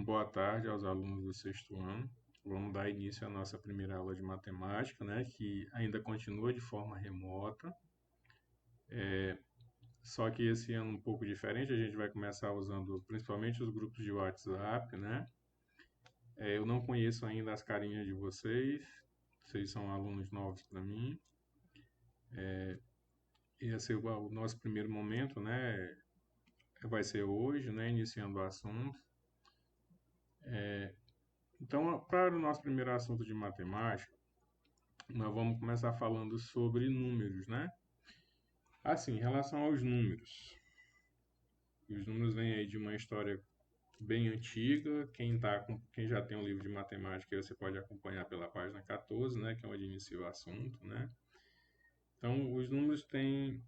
Boa tarde aos alunos do sexto ano. Vamos dar início à nossa primeira aula de matemática, né, que ainda continua de forma remota, só que esse ano um pouco diferente. A gente vai começar usando principalmente os grupos de WhatsApp, né? Eu não conheço ainda as carinhas de vocês são alunos novos para mim. Esse é o nosso primeiro momento, né? Vai ser hoje, né, iniciando o assunto. Então, para o nosso primeiro assunto de matemática, nós vamos começar falando sobre números, né? Assim, em relação aos números, os números vêm aí de uma história bem antiga. Quem já tem um livro de matemática, aí você pode acompanhar pela página 14, né, que é onde inicia o assunto, né? Então, os números têm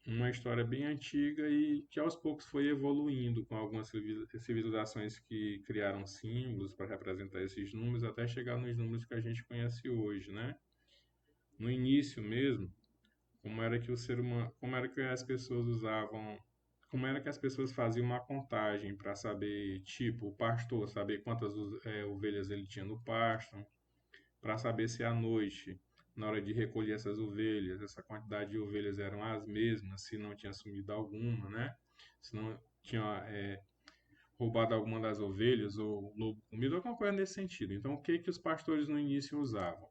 uma história bem antiga e que aos poucos foi evoluindo com algumas civilizações que criaram símbolos para representar esses números até chegar nos números que a gente conhece hoje, né? No início mesmo, como era que o ser humano, como era que as pessoas usavam, como era que as pessoas faziam uma contagem para saber, tipo, o pastor saber quantas ovelhas ele tinha no pasto, para saber se à noite, na hora de recolher essas ovelhas, essa quantidade de ovelhas eram as mesmas, se não tinha sumido alguma, né? Se não tinha roubado alguma das ovelhas ou lobo comido, alguma coisa nesse sentido. Então, o que que os pastores no início usavam?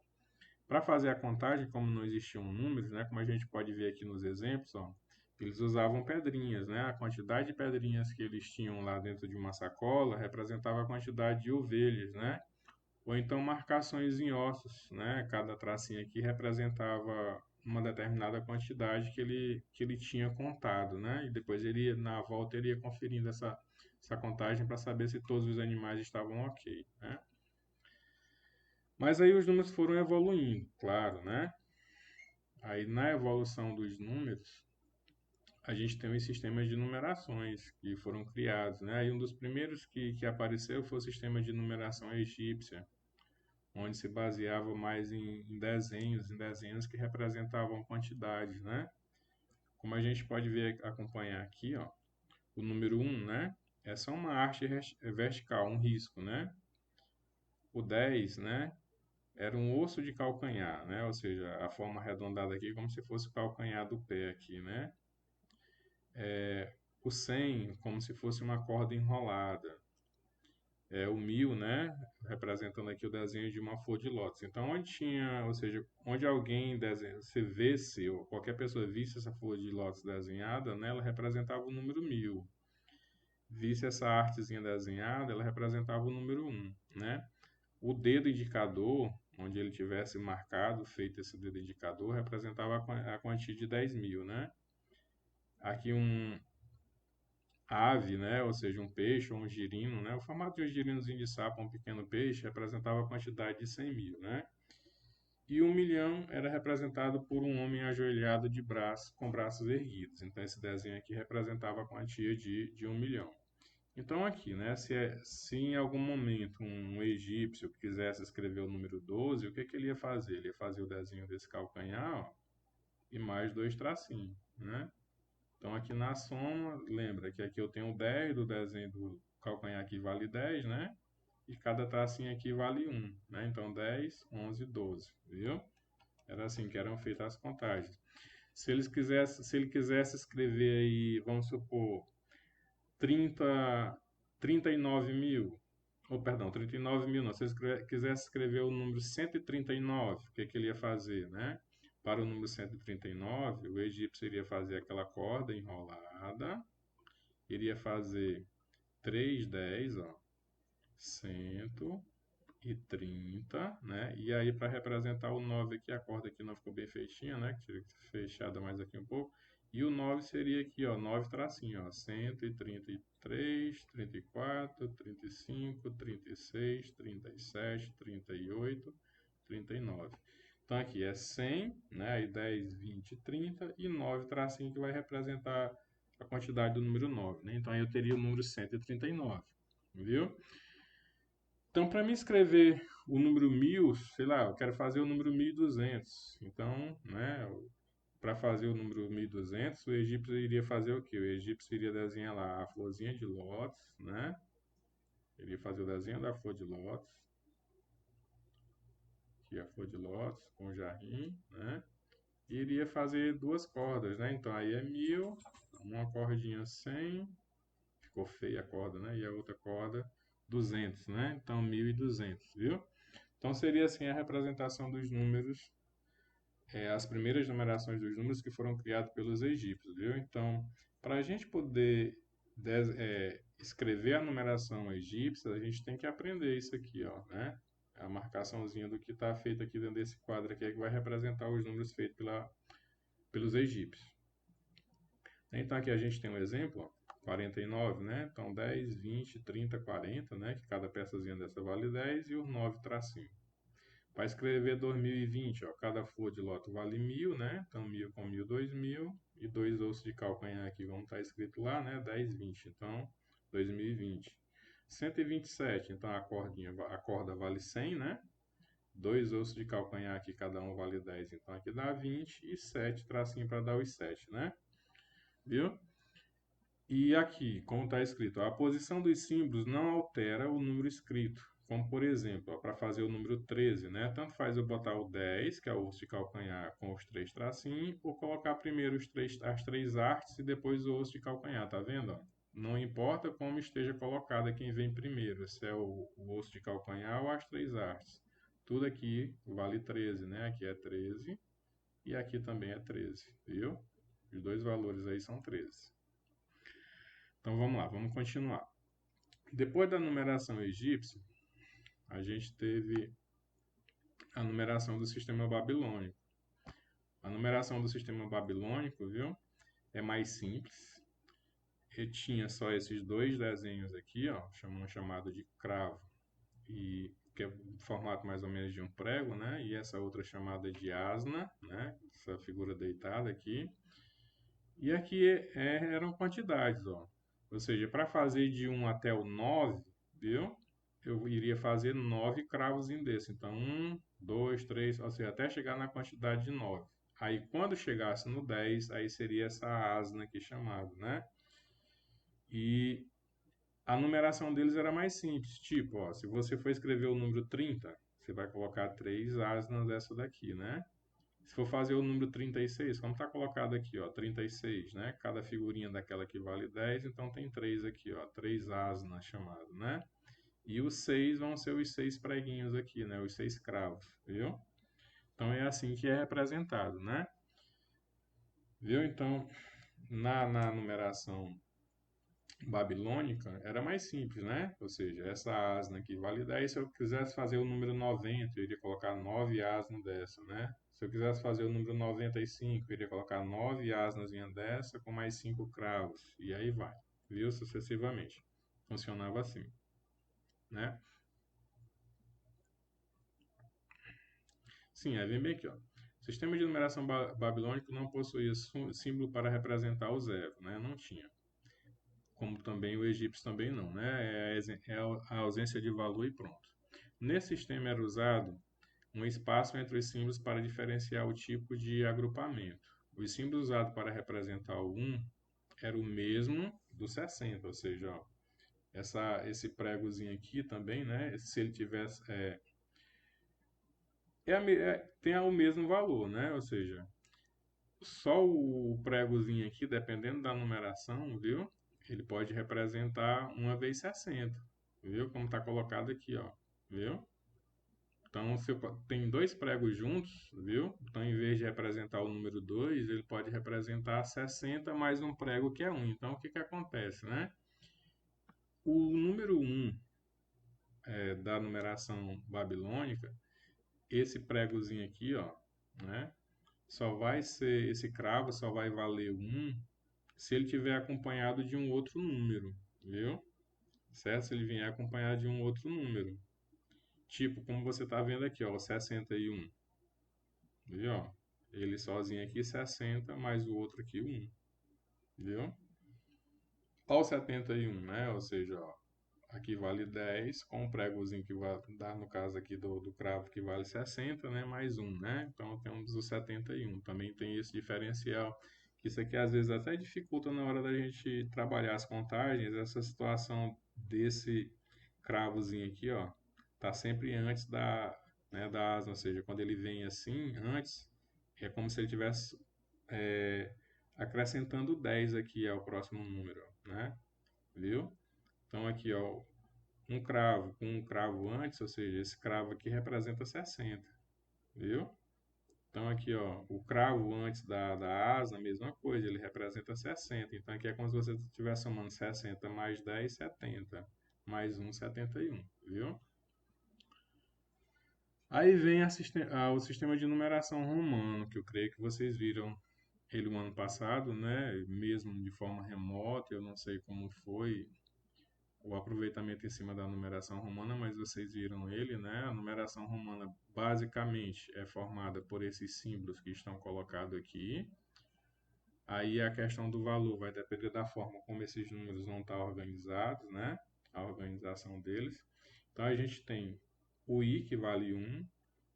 Para fazer a contagem, como não existiam números, né, como a gente pode ver aqui nos exemplos, ó, eles usavam pedrinhas, né? A quantidade de pedrinhas que eles tinham lá dentro de uma sacola representava a quantidade de ovelhas, né? Ou então marcações em ossos, né? Cada tracinho aqui representava uma determinada quantidade que ele tinha contado, né? E depois ele, na volta, ele ia conferindo essa contagem para saber se todos os animais estavam ok, né? Mas aí os números foram evoluindo, claro, né? Aí na evolução dos números, a gente tem os sistemas de numerações que foram criados, né? Aí um dos primeiros que apareceu foi o sistema de numeração egípcia, onde se baseava mais em desenhos que representavam quantidades, né? Como a gente pode ver, acompanhar aqui, ó, o número um, né? Essa é uma arte vertical, um risco, né? O 10, né? Era um osso de calcanhar, né? Ou seja, a forma arredondada aqui como se fosse o calcanhar do pé aqui, né? O 100 como se fosse uma corda enrolada. O 1000, né? Representando aqui o desenho de uma flor de lótus. Então, onde tinha, ou seja, onde alguém desenha, se visse, ou qualquer pessoa visse essa flor de lótus desenhada, né? Ela representava o número 1000. Visse essa artezinha desenhada, ela representava o número um, né? O dedo indicador, onde ele tivesse marcado, feito esse dedo indicador, representava a quantia de 10.000, né? Aqui um ave, né? Ou seja, um peixe ou um girino, né? O formato de um girinozinho de sapo, um pequeno peixe, representava a quantidade de 100.000, né? E 1.000.000 era representado por um homem ajoelhado de braço, com braços erguidos. Então, esse desenho aqui representava a quantia de 1.000.000. Então, aqui, né, se em algum momento um egípcio quisesse escrever o número 12, o que que ele ia fazer? Ele ia fazer o desenho desse calcanhar, ó, e mais dois tracinhos, né? Então, aqui na soma, lembra que aqui eu tenho 10 do desenho do calcanhar aqui vale 10, né? E cada tracinho aqui vale um, né? Então, 10, 11, 12, viu? Era assim que eram feitas as contagens. Se ele quisesse escrever aí, vamos supor, 30, 39.000, ou perdão, 39.000 não, se ele quisesse escrever o número 139, o que que ele ia fazer, né? Para o número 139, o egípcio iria fazer aquela corda enrolada, iria fazer 3 10, ó, 130, né? E aí, para representar o 9 aqui, a corda aqui não ficou bem feitinha, né? Que teria que ser fechada mais aqui um pouco. E o 9 seria aqui, ó, 9 tracinho, ó, 133, 34, 35, 36, 37, 38, 39. Então aqui é 100, né? Aí 10, 20, 30 e 9 tracinho que vai representar a quantidade do número 9, né? Então aí eu teria o número 139, viu? Então, para mim escrever o número 1000, sei lá, eu quero fazer o número 1200. Então, né, para fazer o número 1200, o egípcio iria fazer o quê? O egípcio iria desenhar lá a florzinha de lótus, né? Iria fazer o desenho da flor de lótus. Aqui a flor de lótus com o jardim, né? E iria fazer duas cordas, né? Então aí é 1000, uma cordinha 100, ficou feia a corda, né? E a outra corda 200, né? Então 1200, viu? Então seria assim a representação dos números, as primeiras numerações dos números que foram criados pelos egípcios, viu? Então, para a gente poder escrever a numeração egípcia, a gente tem que aprender isso aqui, ó, né? A marcaçãozinha do que está feito aqui dentro desse quadro aqui é que vai representar os números feitos pelos egípcios. Então aqui a gente tem um exemplo, ó, 49, né? Então 10, 20, 30, 40, né? Que cada peçazinha dessa vale 10 e os 9 tracinho. Para escrever 2020, ó, cada flor de loto vale 1000, né? Então 1000 com 1000, 2000. E dois ossos de calcanhar aqui vão estar escrito lá, né? 10, 20. Então 2020. 127, então a corda vale 100, né? Dois ossos de calcanhar aqui, cada um vale 10, então aqui dá 20. E 7 tracinho para dar os 7, né? Viu? E aqui, como está escrito, a posição dos símbolos não altera o número escrito. Como, por exemplo, para fazer o número 13, né? Tanto faz eu botar o 10, que é o osso de calcanhar, com os 3 tracinhos, ou colocar primeiro as 3 artes e depois o osso de calcanhar, tá vendo? Ó? Não importa como esteja colocada quem vem primeiro, se é o osso de calcanhar ou as 3 artes. Tudo aqui vale 13, né? Aqui é 13 e aqui também é 13, viu? Os dois valores aí são 13. Então vamos lá, vamos continuar. Depois da numeração egípcia, a gente teve a numeração do sistema babilônico. A numeração do sistema babilônico, viu? É mais simples. Ele tinha só esses dois desenhos aqui, ó, chamado de cravo, e que é o formato mais ou menos de um prego, né? E essa outra chamada de asna, né? Essa figura deitada aqui. E aqui eram quantidades, ó. Ou seja, para fazer de 1 até o 9, viu? Eu iria fazer 9 cravos desse. Então, 1, 2, 3, ou seja, até chegar na quantidade de 9. Aí, quando chegasse no 10, aí seria essa asna aqui chamada, né? E a numeração deles era mais simples. Tipo, ó, se você for escrever o número 30, você vai colocar 3 asnas dessa daqui, né? Se for fazer o número 36, como está colocado aqui, ó, 36, né? Cada figurinha daquela aqui vale 10, então tem 3 aqui, ó, 3 asnas chamado, né? E os 6 vão ser os 6 preguinhos aqui, né? Os 6 cravos, viu? Então é assim que é representado, né? Viu? Então, na numeração babilônica era mais simples, né? Ou seja, essa asna aqui vale 10. Se eu quisesse fazer o número 90, eu iria colocar 9 asnas dessa, né? Se eu quisesse fazer o número 95, eu iria colocar 9 asnas dessa com mais 5 cravos. E aí vai, viu? Sucessivamente. Funcionava assim, né? Sim, aí vem bem aqui, ó. O sistema de numeração babilônico não possuía símbolo para representar o zero, né? Não tinha. Como também o egípcio também não, né? É a ausência de valor e pronto. Nesse sistema era usado um espaço entre os símbolos para diferenciar o tipo de agrupamento. Os símbolos usados para representar o 1 era o mesmo do 60, ou seja, ó, esse pregozinho aqui também, né? Se ele tivesse tem o mesmo valor, né? Ou seja, só o pregozinho aqui, dependendo da numeração, viu? Ele pode representar 1 vezes 60, viu? Como está colocado aqui, ó, viu? Então, se tem dois pregos juntos, viu? Então, em vez de representar o número 2, ele pode representar 60 mais um prego que é 1. Então, o que acontece, né? O número 1 da numeração babilônica, esse pregozinho aqui, ó, né? Esse cravo só vai valer 1 se ele tiver acompanhado de um outro número, viu? Certo? Se ele vier acompanhado de um outro número. Tipo, como você está vendo aqui, ó, o 61. Viu? Ó? Ele sozinho aqui, 60, mais o outro aqui, 1. Viu? Olha o 71, né? Ou seja, ó, aqui vale 10, com o pregozinho que vai dar, no caso aqui do cravo, que vale 60, né? Mais 1, né? Então, temos o 71. Também tem esse diferencial. Isso aqui, às vezes, até dificulta na hora da gente trabalhar as contagens, essa situação desse cravozinho aqui, ó, tá sempre antes da, né, da asa, ou seja, quando ele vem assim, antes, é como se ele tivesse acrescentando 10 aqui ao próximo número, né? Viu? Então aqui, ó, um cravo com um cravo antes, ou seja, esse cravo aqui representa 60, viu? Então aqui, ó, o cravo antes da asa, a mesma coisa, ele representa 60. Então aqui é como se você estivesse somando 60 mais 10, 70. Mais 1, 71, viu? Aí vem o sistema de numeração romano, que eu creio que vocês viram ele o ano passado, né? Mesmo de forma remota, eu não sei como foi o aproveitamento em cima da numeração romana, mas vocês viram ele, né? A numeração romana basicamente é formada por esses símbolos que estão colocados aqui. Aí a questão do valor vai depender da forma como esses números vão estar organizados, né? A organização deles. Então a gente tem o I que vale 1,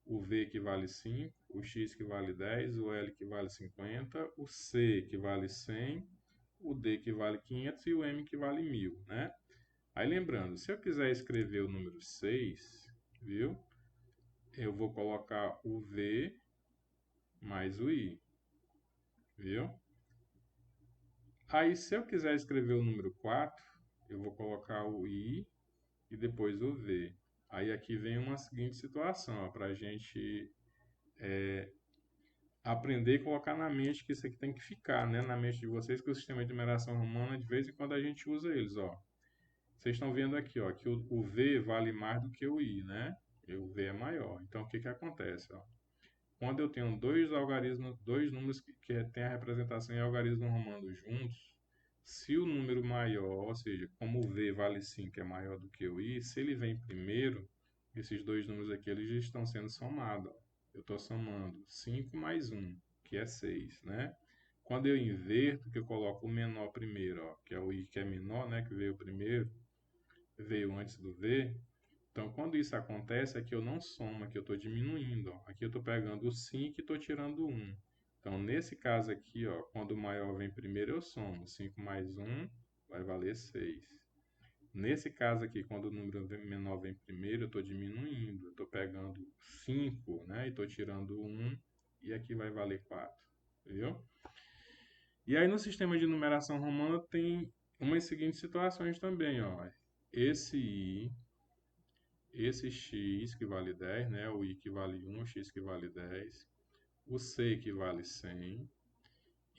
o V que vale 5, o X que vale 10, o L que vale 50, o C que vale 100, o D que vale 500 e o M que vale 1000, né? Aí lembrando, se eu quiser escrever o número 6, viu? Eu vou colocar o V mais o I, viu? Aí se eu quiser escrever o número 4, eu vou colocar o I e depois o V. Aí aqui vem uma seguinte situação, para a gente aprender e colocar na mente que isso aqui tem que ficar, né? Na mente de vocês, que o sistema de numeração romana, de vez em quando a gente usa eles, ó. Vocês estão vendo aqui, ó, que o V vale mais do que o I, né? E o V é maior. Então, o que que acontece, ó? Quando eu tenho dois algarismos, dois números que têm a representação em algarismo romano juntos, se o número maior, ou seja, como o V vale 5 é maior do que o I, se ele vem primeiro, esses dois números aqui eles já estão sendo somados, ó. Eu estou somando 5 mais 1, que é 6, né? Quando eu inverto, que eu coloco o menor primeiro, ó, que é o I que é menor, né, que veio primeiro, veio antes do V. Então, quando isso acontece, aqui eu não somo, aqui eu estou diminuindo. Ó. Aqui eu estou pegando o 5 e estou tirando 1. Então, nesse caso aqui, ó, quando o maior vem primeiro, eu somo. 5 mais 1 vai valer 6. Nesse caso aqui, quando o número menor vem primeiro, eu estou diminuindo. Eu estou pegando 5, né, e estou tirando 1, e aqui vai valer 4. Viu? E aí, no sistema de numeração romana, tem umas seguintes situações também. Ó. Esse I, esse x que vale 10, né? O i que vale 1, o x que vale 10, o c que vale 100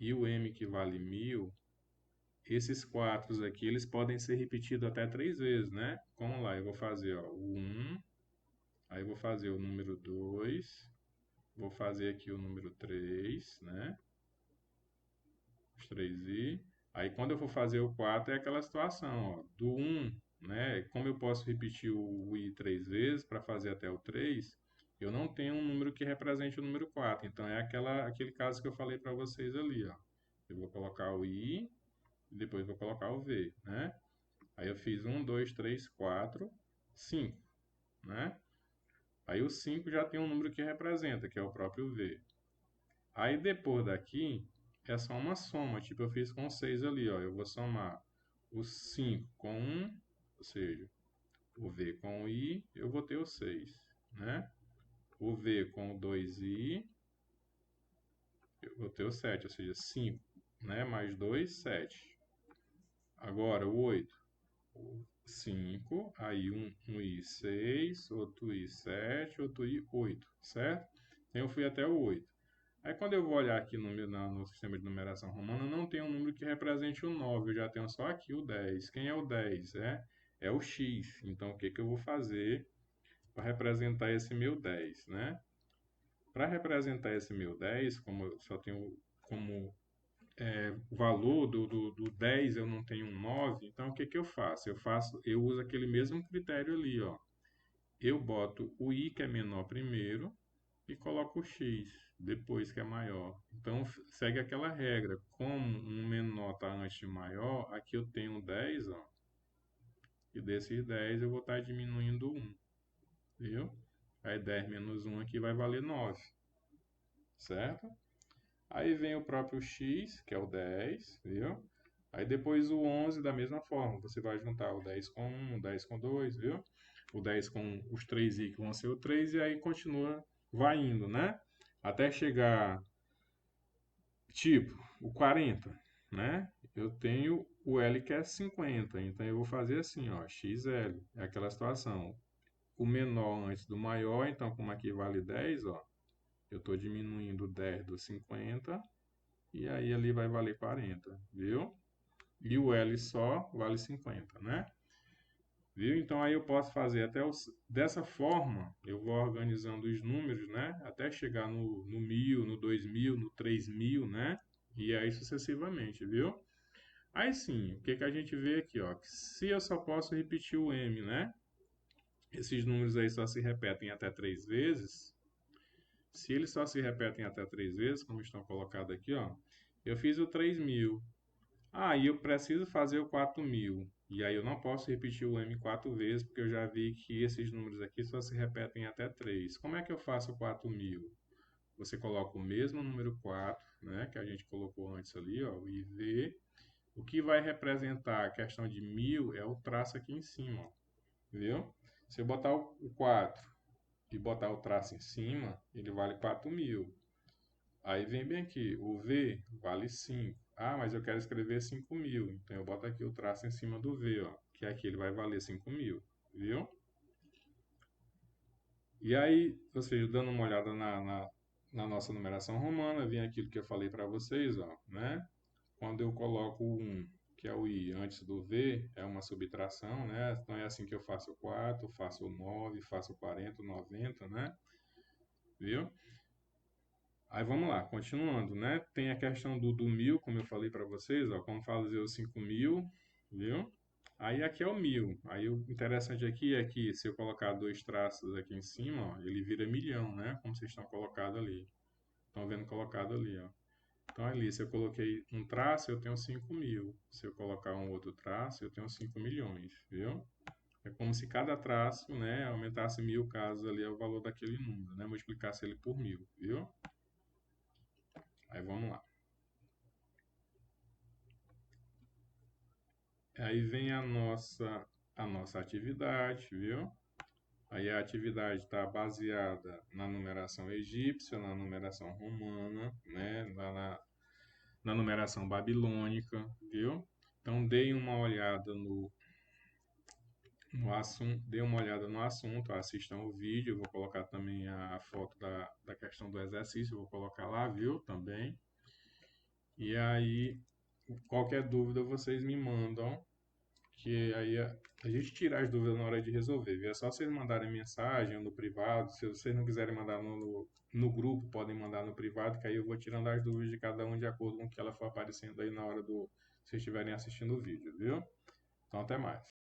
e o m que vale 1000, esses quatro aqui, eles podem ser repetidos até 3 vezes, né? Vamos lá, eu vou fazer ó, o 1, aí eu vou fazer o número 2, vou fazer aqui o número 3, né? Os 3i. Aí quando eu for fazer o 4 é aquela situação, ó, do 1, né? Como eu posso repetir o i 3 vezes para fazer até o 3, eu não tenho um número que represente o número 4. Então é aquele caso que eu falei para vocês ali, ó. Eu vou colocar o i e depois vou colocar o v, né? Aí eu fiz 1, 2, 3, 4, 5, né? Aí o 5 já tem um número que representa, que é o próprio v. Aí depois daqui é só uma soma, tipo eu fiz com 6 ali, ó. Eu vou somar o 5 com 1, ou seja, o V com o I, eu vou ter o 6, né? O V com o 2I, eu vou ter o 7, ou seja, 5, né? Mais 2, 7. Agora o 8, 5, aí um I 6, outro I 7, outro I 8, certo? Então eu fui até o 8. Aí quando eu vou olhar aqui no sistema de numeração romana, não tem um número que represente o 9, eu já tenho só aqui o 10. Quem é o 10? É o x. Então o que que eu vou fazer para representar esse meu 10, né? Para representar esse meu 10, como eu só tenho como valor do 10 eu não tenho um 9, então o que que eu faço? Eu uso aquele mesmo critério ali, ó. Eu boto o i que é menor primeiro e coloco o x depois que é maior. Então segue aquela regra. Como um menor está antes de maior, aqui eu tenho 10, ó. E desses 10 eu vou estar diminuindo 1, viu? Aí 10 menos 1 aqui vai valer 9, certo? Aí vem o próprio x, que é o 10, viu? Aí depois o 11 da mesma forma, você vai juntar o 10 com 1, o 10 com 2, viu? O 10 com os 3i que vão ser o 3 e aí continua, vai indo, né? Até chegar, tipo, o 40, né? Eu tenho o L que é 50, então eu vou fazer assim, ó, XL, é aquela situação. O menor antes do maior, então como aqui vale 10, ó, eu estou diminuindo 10 do 50 e aí ali vai valer 40, viu? E o L só vale 50, né? Viu? Então aí eu posso fazer até dessa forma, eu vou organizando os números, né? Até chegar no 1000, no 2000, no 3000, né? E aí sucessivamente, viu? Aí sim, o que que a gente vê aqui, ó? Que se eu só posso repetir o M, né? Esses números aí só se repetem até 3 vezes. Se eles só se repetem até 3 vezes, como estão colocados aqui, ó. Eu fiz o 3000. Ah, e eu preciso fazer o 4000. E aí eu não posso repetir o M 4 vezes, porque eu já vi que esses números aqui só se repetem até 3. Como é que eu faço o 4000? Você coloca o mesmo número 4, né, que a gente colocou antes ali, ó, o IV. O que vai representar a questão de 1000 é o traço aqui em cima, ó, viu? Se eu botar o 4 e botar o traço em cima, ele vale 4000. Aí vem bem aqui, o V vale 5. Ah, mas eu quero escrever 5000. Então eu boto aqui o traço em cima do V, ó, que aqui ele vai valer 5000, viu? E aí, ou seja, dando uma olhada na nossa numeração romana, vem aquilo que eu falei para vocês, ó, né? Quando eu coloco o 1, que é o I, antes do V, é uma subtração, né? Então é assim que eu faço o 4, faço o 9, faço o 40, o 90, né? Viu? Aí vamos lá, continuando, né? Tem a questão do 1000, como eu falei para vocês, ó, como fazer os 5000, viu? Aí aqui é o 1000. Aí o interessante aqui é que se eu colocar dois traços aqui em cima, ó, ele vira milhão, né? Como vocês estão colocados ali. Estão vendo colocado ali, ó. Então ali, se eu coloquei um traço, eu tenho 5000. Se eu colocar um outro traço, eu tenho 5 milhões, viu? É como se cada traço, né, aumentasse 1000 casos ali é o valor daquele número, né? Multiplicasse ele por 1000, viu? Aí vamos lá. Aí vem a nossa atividade, viu? Aí a atividade está baseada na numeração egípcia, na numeração romana, né? Na numeração babilônica, viu? Então deem uma olhada no assunto, dê uma olhada no assunto, assistam o vídeo, eu vou colocar também a foto da questão do exercício, eu vou colocar lá, viu? Também. E aí, qualquer dúvida vocês me mandam, que aí a gente tira as dúvidas na hora de resolver, viu? É só vocês mandarem mensagem no privado. Se vocês não quiserem mandar no grupo, podem mandar no privado, que aí eu vou tirando as dúvidas de cada um de acordo com o que ela for aparecendo aí na hora do vocês estiverem assistindo o vídeo, viu? Então até mais.